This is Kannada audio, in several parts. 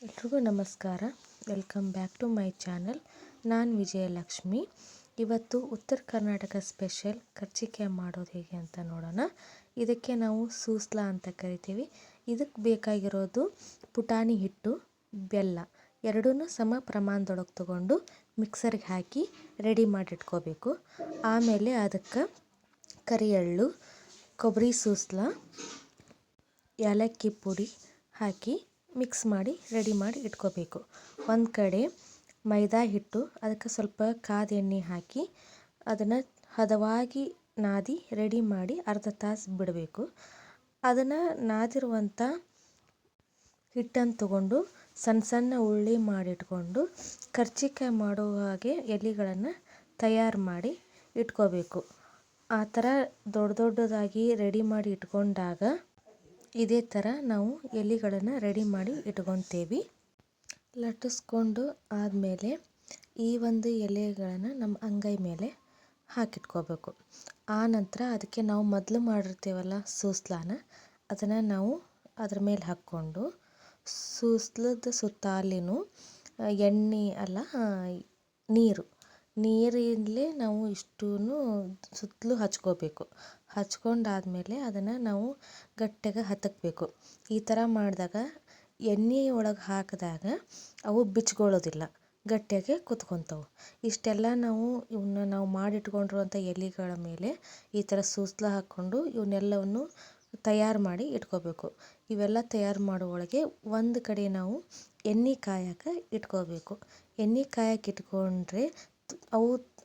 ಎಲ್ರಿಗೂ ನಮಸ್ಕಾರ. Welcome back to my channel. ನಾನು ವಿಜಯಲಕ್ಷ್ಮಿ. ಇವತ್ತು ಉತ್ತರ ಕರ್ನಾಟಕ ಸ್ಪೆಷಲ್ ಕರ್ಜಿಕಾಯಿ ಮಾಡೋದು ಹೇಗೆ ಅಂತ ನೋಡೋಣ. ಇದಕ್ಕೆ ನಾವು ಸೂಸ್ಲಾ ಅಂತ ಕರಿತೀವಿ. ಇದಕ್ಕೆ ಬೇಕಾಗಿರೋದು ಪುಟಾಣಿ ಹಿಟ್ಟು, ಬೆಲ್ಲ ಎರಡನ್ನೂ ಸಮ ಪ್ರಮಾಣದೊಳಗೆ ತಗೊಂಡು ಮಿಕ್ಸರ್ಗೆ ಹಾಕಿ ರೆಡಿ ಮಾಡಿಟ್ಕೋಬೇಕು. ಆಮೇಲೆ ಅದಕ್ಕೆ ಕರಿ ಎಳ್ಳು, ಕೊಬ್ಬರಿ ಸೂಸ್ಲಾ, ಏಲಕ್ಕಿ ಪುಡಿ ಹಾಕಿ ಮಿಕ್ಸ್ ಮಾಡಿ ರೆಡಿ ಮಾಡಿ ಇಟ್ಕೋಬೇಕು. ಒಂದು ಕಡೆ ಮೈದಾ ಹಿಟ್ಟು, ಅದಕ್ಕೆ ಸ್ವಲ್ಪ ಕಾದ ಎಣ್ಣೆ ಹಾಕಿ ಅದನ್ನು ಹದವಾಗಿ ನಾದಿ ರೆಡಿ ಮಾಡಿ ಅರ್ಧ ತಾಸು ಬಿಡಬೇಕು. ಅದನ್ನು ನಾದಿರುವಂಥ ಹಿಟ್ಟನ್ನು ತಗೊಂಡು ಸಣ್ಣ ಸಣ್ಣ ಉಳ್ಳಿ ಮಾಡಿಟ್ಕೊಂಡು ಕರ್ಜಿಕಾಯಿ ಮಾಡೋ ಹಾಗೆ ಎಲೆಗಳನ್ನು ತಯಾರು ಮಾಡಿ ಇಟ್ಕೋಬೇಕು. ಆ ಥರ ದೊಡ್ಡ ದೊಡ್ಡದಾಗಿ ರೆಡಿ ಮಾಡಿ ಇಟ್ಕೊಂಡಾಗ ಇದೇ ಥರ ನಾವು ಎಲೆಗಳನ್ನು ರೆಡಿ ಮಾಡಿ ಇಟ್ಕೊತೇವೆ. ಲಟ್ಟಿಸ್ಕೊಂಡು ಆದಮೇಲೆ ಈ ಒಂದು ಎಲೆಗಳನ್ನು ನಮ್ಮ ಅಂಗೈ ಮೇಲೆ ಹಾಕಿಟ್ಕೋಬೇಕು. ಆ ನಂತರ ಅದಕ್ಕೆ ನಾವು ಮೊದಲು ಮಾಡಿರ್ತೀವಲ್ಲ ಸೂಸ್ಲಾನ, ಅದನ್ನು ನಾವು ಅದ್ರ ಮೇಲೆ ಹಾಕ್ಕೊಂಡು ಸೂಸ್ಲದ ಸುತ್ತಾಲಿನೂ ಎಣ್ಣೆ ಅಲ್ಲ ನೀರಿಂದಲೇ ನಾವು ಇಷ್ಟೂ ಸುತ್ತಲೂ ಹಚ್ಕೋಬೇಕು. ಹಚ್ಕೊಂಡಾದ್ಮೇಲೆ ಅದನ್ನು ನಾವು ಗಟ್ಟಿಗೆ ಹತ್ತಬೇಕು. ಈ ಥರ ಮಾಡಿದಾಗ ಎಣ್ಣೆ ಒಳಗೆ ಹಾಕಿದಾಗ ಅವು ಬಿಚ್ಕೊಳ್ಳೋದಿಲ್ಲ, ಗಟ್ಟಿಯಾಗೆ ಕುತ್ಕೊತಾವೆ. ಇಷ್ಟೆಲ್ಲ ನಾವು ಮಾಡಿಟ್ಕೊಂಡಿರುವಂಥ ಎಲೆಗಳ ಮೇಲೆ ಈ ಥರ ಸೂಸ್ಲ ಹಾಕ್ಕೊಂಡು ಇವನ್ನೆಲ್ಲವನ್ನು ತಯಾರು ಮಾಡಿ ಇಟ್ಕೋಬೇಕು. ಇವೆಲ್ಲ ತಯಾರು ಮಾಡೋ ಒಳಗೆ ಒಂದು ಕಡೆ ನಾವು ಎಣ್ಣೆ ಕಾಯಕ್ಕೆ ಇಟ್ಕೋಬೇಕು. ಎಣ್ಣೆ ಕಾಯಕ್ಕೆ ಇಟ್ಕೊಂಡ್ರೆ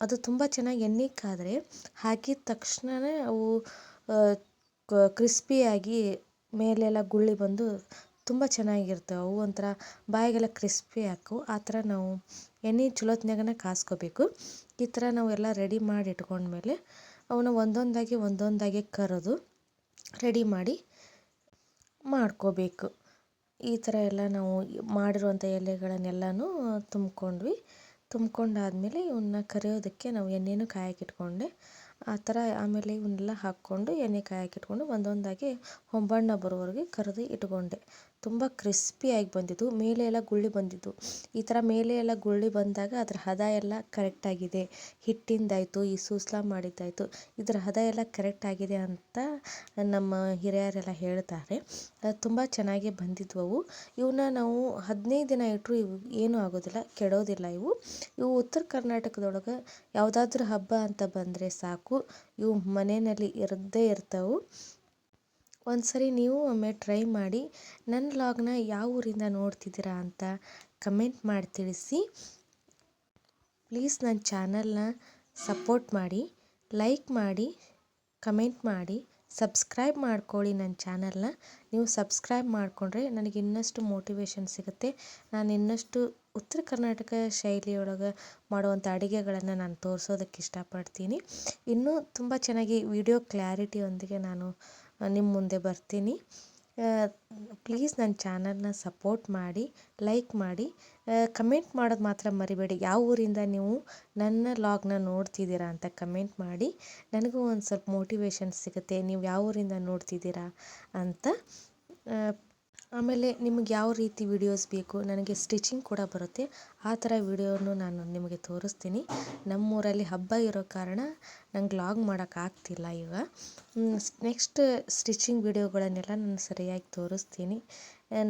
ಅದು ತುಂಬ ಚೆನ್ನಾಗಿ ಎಣ್ಣೆ ಕಾದರೆ ಹಾಕಿದ ತಕ್ಷಣವೇ ಅವು ಕ್ರಿಸ್ಪಿಯಾಗಿ ಮೇಲೆಲ್ಲ ಗುಳ್ಳಿ ಬಂದು ತುಂಬ ಚೆನ್ನಾಗಿರ್ತವೆ. ಅವು ಒಂಥರ ಬಾಯಿಗೆಲ್ಲ ಕ್ರಿಸ್ಪಿ ಹಾಕು. ಆ ಥರ ನಾವು ಎಣ್ಣೆ ಚಲೋತ್ನಾಗನ ಕಾಸ್ಕೋಬೇಕು. ಈ ಥರ ನಾವೆಲ್ಲ ರೆಡಿ ಮಾಡಿ ಇಟ್ಕೊಂಡ್ಮೇಲೆ ಅವನ್ನ ಒಂದೊಂದಾಗಿ ಕರೆದು ರೆಡಿ ಮಾಡಿ ಮಾಡ್ಕೋಬೇಕು. ಈ ಥರ ಎಲ್ಲ ನಾವು ಮಾಡಿರುವಂಥ ಎಲೆಗಳನ್ನೆಲ್ಲನೂ ತುಂಬ್ಕೊಂಡಾದ್ಮೇಲೆ ಇವನ್ನ ಕರಿಯೋದಕ್ಕೆ ನಾವು ಎಣ್ಣೆನೂ ಕಾಯಕ್ಕೆ ಇಟ್ಕೊಂಡೆ. ಆ ಥರ ಆಮೇಲೆ ಇವನ್ನೆಲ್ಲ ಹಾಕ್ಕೊಂಡು ಎಣ್ಣೆ ಕಾಯಕ್ಕೆ ಇಟ್ಕೊಂಡು ಒಂದೊಂದಾಗಿ ಹೊಂಬಣ್ಣ ಬರೋವರೆಗೆ ಕರೆದು ಇಟ್ಕೊಂಡೆ. ತುಂಬ ಕ್ರಿಸ್ಪಿಯಾಗಿ ಬಂದಿದ್ದು, ಮೇಲೆ ಎಲ್ಲ ಗುಳ್ಳಿ ಬಂದಿದ್ದು. ಈ ಥರ ಮೇಲೆ ಎಲ್ಲ ಗುಳ್ಳಿ ಬಂದಾಗ ಅದ್ರ ಹದ ಎಲ್ಲ ಕರೆಕ್ಟಾಗಿದೆ, ಹಿಟ್ಟಿಂದಾಯಿತು, ಈ ಸೂಸ್ಲಾ ಮಾಡಿದ್ದಾಯಿತು, ಇದರ ಹದ ಎಲ್ಲ ಕರೆಕ್ಟಾಗಿದೆ ಅಂತ ನಮ್ಮ ಹಿರಿಯರೆಲ್ಲ ಹೇಳ್ತಾರೆ. ತುಂಬ ಚೆನ್ನಾಗಿ ಬಂದಿದ್ವು ಅವು. ಇವನ್ನ ನಾವು 15 ದಿನ ಇಟ್ಟರು ಇವು ಏನೂ ಆಗೋದಿಲ್ಲ, ಕೆಡೋದಿಲ್ಲ. ಇವು ಉತ್ತರ ಕರ್ನಾಟಕದೊಳಗೆ ಯಾವುದಾದ್ರೂ ಹಬ್ಬ ಅಂತ ಬಂದರೆ ಸಾಕು, ಇವು ಮನೆಯಲ್ಲಿ ಇರದೇ ಇರ್ತವೆ. ಒಂದ್ಸರಿ ನೀವು ಒಮ್ಮೆ ಟ್ರೈ ಮಾಡಿ. ನನ್ನ ವ್ಲಾಗ್ನ ಯಾವ ಊರಿಂದ ನೋಡ್ತಿದ್ದೀರಾ ಅಂತ ಕಮೆಂಟ್ ಮಾಡಿ ತಿಳಿಸಿ. ಪ್ಲೀಸ್ ನನ್ನ ಚಾನಲ್ನ ಸಪೋರ್ಟ್ ಮಾಡಿ, ಲೈಕ್ ಮಾಡಿ, ಕಮೆಂಟ್ ಮಾಡಿ, ಸಬ್ಸ್ಕ್ರೈಬ್ ಮಾಡ್ಕೊಳ್ಳಿ ನನ್ನ ಚಾನಲ್ನ. ನೀವು ಸಬ್ಸ್ಕ್ರೈಬ್ ಮಾಡಿಕೊಂಡ್ರೆ ನನಗೆ ಇನ್ನಷ್ಟು ಮೋಟಿವೇಶನ್ ಸಿಗುತ್ತೆ. ನಾನು ಇನ್ನಷ್ಟು ಉತ್ತರ ಕರ್ನಾಟಕ ಶೈಲಿಯೊಳಗೆ ಮಾಡುವಂಥ ಅಡುಗೆಗಳನ್ನು ನಾನು ತೋರಿಸೋದಕ್ಕೆ ಇಷ್ಟಪಡ್ತೀನಿ. ಇನ್ನೂ ತುಂಬ ಚೆನ್ನಾಗಿ ವಿಡಿಯೋ ಕ್ಲಾರಿಟಿಯೊಂದಿಗೆ ನಾನು ನಿಮ್ಮ ಮುಂದೆ ಬರ್ತೀನಿ. ಪ್ಲೀಸ್ ನನ್ನ ಚಾನಲ್ನ ಸಪೋರ್ಟ್ ಮಾಡಿ, ಲೈಕ್ ಮಾಡಿ, ಕಮೆಂಟ್ ಮಾಡೋದು ಮಾತ್ರ ಮರಿಬೇಡಿ. ಯಾವ ಊರಿಂದ ನೀವು ನನ್ನ ವ್ಲಾಗ್ನ ನೋಡ್ತಿದ್ದೀರಾ ಅಂತ ಕಮೆಂಟ್ ಮಾಡಿ. ನನಗೂ ಒಂದು ಸ್ವಲ್ಪ ಮೋಟಿವೇಶನ್ ಸಿಗುತ್ತೆ, ನೀವು ಯಾವ ಊರಿಂದ ನೋಡ್ತಿದ್ದೀರಾ ಅಂತ. ಆಮೇಲೆ ನಿಮಗೆ ಯಾವ ರೀತಿ ವಿಡಿಯೋಸ್ ಬೇಕು, ನನಗೆ ಸ್ಟಿಚಿಂಗ್ ಕೂಡ ಬರುತ್ತೆ. ಆ ಥರ ವಿಡಿಯೋನು ನಾನು ನಿಮಗೆ ತೋರಿಸ್ತೀನಿ. ನಮ್ಮೂರಲ್ಲಿ ಹಬ್ಬ ಇರೋ ಕಾರಣ ನಂಗೆ ವ್ಲಾಗ್ ಮಾಡೋಕ್ಕಾಗ್ತಿಲ್ಲ ಈಗ. ನೆಕ್ಸ್ಟ್ ಸ್ಟಿಚಿಂಗ್ ವಿಡಿಯೋಗಳನ್ನೆಲ್ಲ ನಾನು ಸರಿಯಾಗಿ ತೋರಿಸ್ತೀನಿ.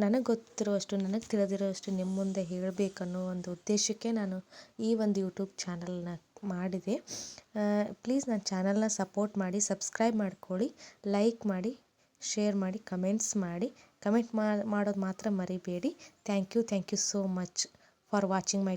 ನನಗೆ ಗೊತ್ತಿರೋಷ್ಟು, ನನಗೆ ತಿಳಿದಿರೋಷ್ಟು ನಿಮ್ಮ ಮುಂದೆ ಹೇಳಬೇಕನ್ನೋ ಒಂದು ಉದ್ದೇಶಕ್ಕೆ ನಾನು ಈ ಒಂದು ಯೂಟ್ಯೂಬ್ ಚಾನಲ್ನ ಮಾಡಿದೆ. ಪ್ಲೀಸ್ ನನ್ನ ಚಾನಲ್ನ ಸಪೋರ್ಟ್ ಮಾಡಿ, ಸಬ್ಸ್ಕ್ರೈಬ್ ಮಾಡ್ಕೊಳ್ಳಿ, ಲೈಕ್ ಮಾಡಿ, ಶೇರ್ ಮಾಡಿ, ಕಮೆಂಟ್ಸ್ ಮಾಡಿ. ಕಮೆಂಟ್ ಮಾಡೋದು ಮಾತ್ರ ಮರಿಬೇಡಿ. Thank you so much for watching my